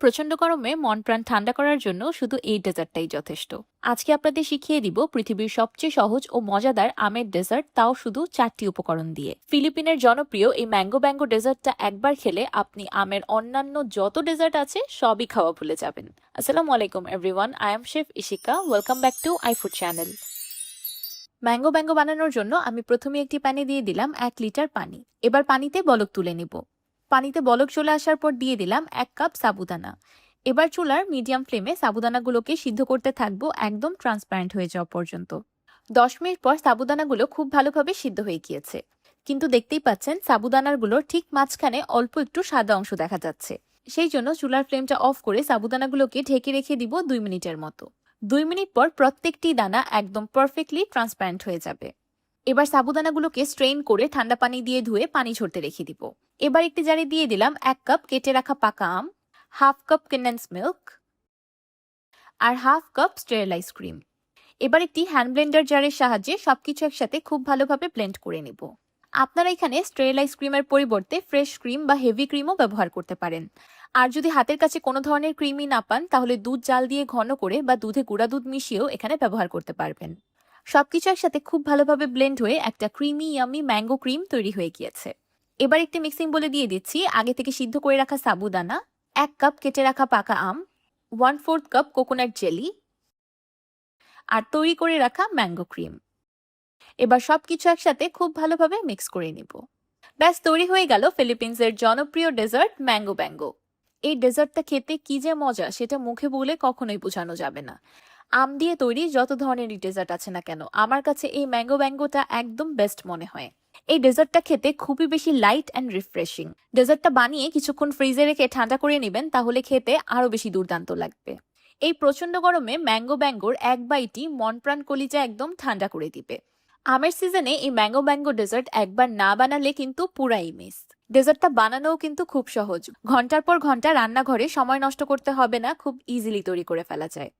প্রচন্ড গরমে মন প্রাণ ঠান্ডা করার জন্য শুধু এই ডেজার্টটাই যথেষ্ট। আজকে আপনাদের শিখিয়ে দিব পৃথিবীর সবচেয়ে সহজ ও মজাদার আমের ডেজার্ট, তাও শুধু 4টি উপকরণ দিয়ে। ফিলিপিনের জনপ্রিয় এই ম্যাঙ্গো ব্যাঙ্গো ডেজার্টটা একবার খেলে আপনি আমের অন্যান্য যত ডেজার্ট আছে সবই খাওয়া ভুলে যাবেন। আসসালামু আলাইকুম everyone, I am chef Ishika. Welcome back to iFood channel. Mango bango বানানোর জন্য আমি প্রথমে একটি প্যানে দিয়ে দিলাম 1 লিটার পানি। এবার পানিতে বলক তুলে নিব। পানিতে বলক চলে আসার পর দিয়ে দিলাম 1 কাপ সাবুদানা। এবার চুলার মিডিয়াম ফ্লেমে সাবুদানাগুলোকে সিদ্ধ করতে থাকবো একদম ট্রান্সপারেন্ট হয়ে যাওয়া পর্যন্ত। 10 মিনিট পর সাবুদানাগুলো খুব ভালোভাবে সিদ্ধ হয়ে গিয়েছে, কিন্তু দেখতেই পাচ্ছেন সাবুদানাগুলোর ঠিক মাঝখানে অল্প একটু সাদা অংশ দেখা যাচ্ছে। সেই জন্য চুলার ফ্লেমটা অফ করে সাবুদানাগুলোকে ঢেকে রেখে দিব 2 মিনিটের মতো। 2 মিনিট পর প্রত্যেকটি দানা একদম পারফেক্টলি ট্রান্সপারেন্ট হয়ে যাবে। এবার সাবুদানাগুলোকে স্ট্রেইন করে ঠান্ডা পানি দিয়ে ধুয়ে পানি ঝরতে রেখে দিব। এবার একটি জারে দিয়ে দিলাম 1 কাপ কেটে রাখা পাকা আম, 1/2 কাপ কনডেন্স মিল্ক আর 1/2 কাপ স্টেরিলাইজ ক্রিম। এবার একটি হ্যান্ড ব্লেন্ডার জারের সাহায্যে সবকিছু একসাথে খুব ভালোভাবে ব্লেন্ড করে নিব। আপনারা এখানে স্টেরিলাইজ ক্রিমের পরিবর্তে ফ্রেশ ক্রিম বা হেভি ক্রিমও ব্যবহার করতে পারেন। আর যদি হাতের কাছে কোনো ধরনের ক্রিমই না পান, তাহলে দুধ জাল দিয়ে ঘন করে বা দুধে গুঁড়া দুধ মিশিয়েও এখানে ব্যবহার করতে পারবেন। সবকিছু একসাথে খুব ভালোভাবে ব্লেন্ড হয়ে একটা ক্রিমি ইয়ামি ম্যাঙ্গো ক্রিম তৈরি হয়ে গিয়েছে। এবার একটি মিক্সিং বলে দিয়ে দিচ্ছি আগে থেকে সিদ্ধ করে রাখা সাবুদানা, 1 কাপ কেটে রাখা পাকা আম, 1/4 কাপ কোকোনাট জেলি আর তৈরি করে রাখা ম্যাঙ্গো ক্রিম। এবার সবকিছু একসাথে খুব ভালোভাবে মিক্স করে নিব। ব্যাস তৈরি হয়ে গেল ফিলিপিন্সের জনপ্রিয় ডেজার্ট ম্যাঙ্গো ব্যাঙ্গো। এই ডেজার্টটা খেতে কি যে মজা সেটা মুখে বলে কখনোই বোঝানো যাবে না। আম দিয়ে তৈরি যত ধরনেরই ডেজার্ট আছে না কেন, আমার কাছে এই ম্যাঙ্গো ব্যাঙ্গোটা একদম বেস্ট মনে হয়। এই ডেজার্টটা খেতে খুবই বেশি লাইট অ্যান্ড রিফ্রেশিং। ডেজার্টটা বানিয়ে কিছুক্ষণ ফ্রিজে রেখে ঠান্ডা করে নেবেন, তাহলে খেতে আরো বেশি দুর্দান্ত লাগবে। এই প্রচন্ড গরমে ম্যাঙ্গো ব্যাঙ্গোর এক বাইটই মন প্রাণ কলিজা একদম ঠান্ডা করে দিবে। আমের সিজনে এই ম্যাঙ্গো ব্যাঙ্গো ডেজার্ট একবার না বানালে কিন্তু পুরাই মিস। ডেজার্টটা বানানোও কিন্তু খুব সহজ, ঘন্টার পর ঘন্টা রান্নাঘরে সময় নষ্ট করতে হবে না, খুব ইজিলি তৈরি করে ফেলা যায়।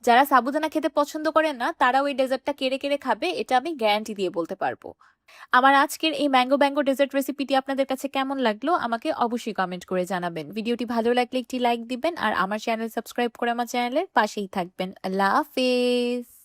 যারা সাবুদানা খেতে পছন্দ করেন না, তারাও এই ডেজার্টটা কেড়ে কেড়ে খাবে, এটা আমি গ্যারান্টি দিয়ে বলতে পারবো। আমার আজকের এই ম্যাঙ্গো ব্যাঙ্গো ডেজার্ট রেসিপিটি আপনাদের কাছে কেমন লাগলো আমাকে অবশ্যই কমেন্ট করে জানাবেন। ভিডিওটি ভালো লাগলে একটি লাইক দিবেন আর আমার চ্যানেল সাবস্ক্রাইব করে আমার চ্যানেলের পাশেই থাকবেন। আল্লাহ হাফেজ।